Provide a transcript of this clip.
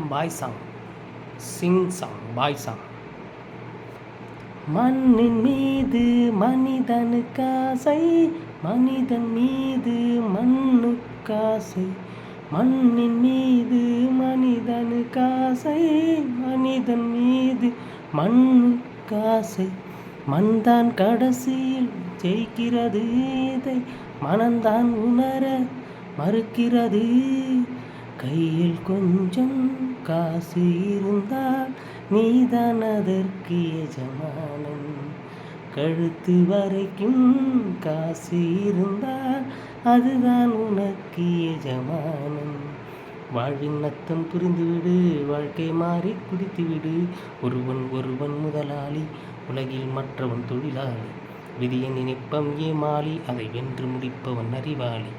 பாய் song, sing song, பாய் song. மண்ணின் மீது மனிதனுக்காசை, மனிதன் மீது மண்ணுக்காசை. மண்ணின் மீது மனிதனுக்காசை, மனிதன் மீது மண்ணுக்காசை. மண்தான் கடைசியில் ஜெயிக்கிறது, இதை மனந்தான் உணர மறுக்கிறது. கையில் கொஞ்சம் காசு இருந்தால் நீதான் அதற்கு எஜமானன். கழுத்து வரைக்கும் காசு இருந்தால் அதுதான் உனக்கு எஜமானன். வாழ்வின் அர்த்தம் புரிந்துவிடு, வாழ்க்கை மாறி குடித்துவிடு. ஒருவன் முதலாளி, உலகில் மற்றவன் தொழிலாளி. விதியை நினைப்பம் ஏமாளி, அதை வென்று முடிப்பவன் அறிவாளி.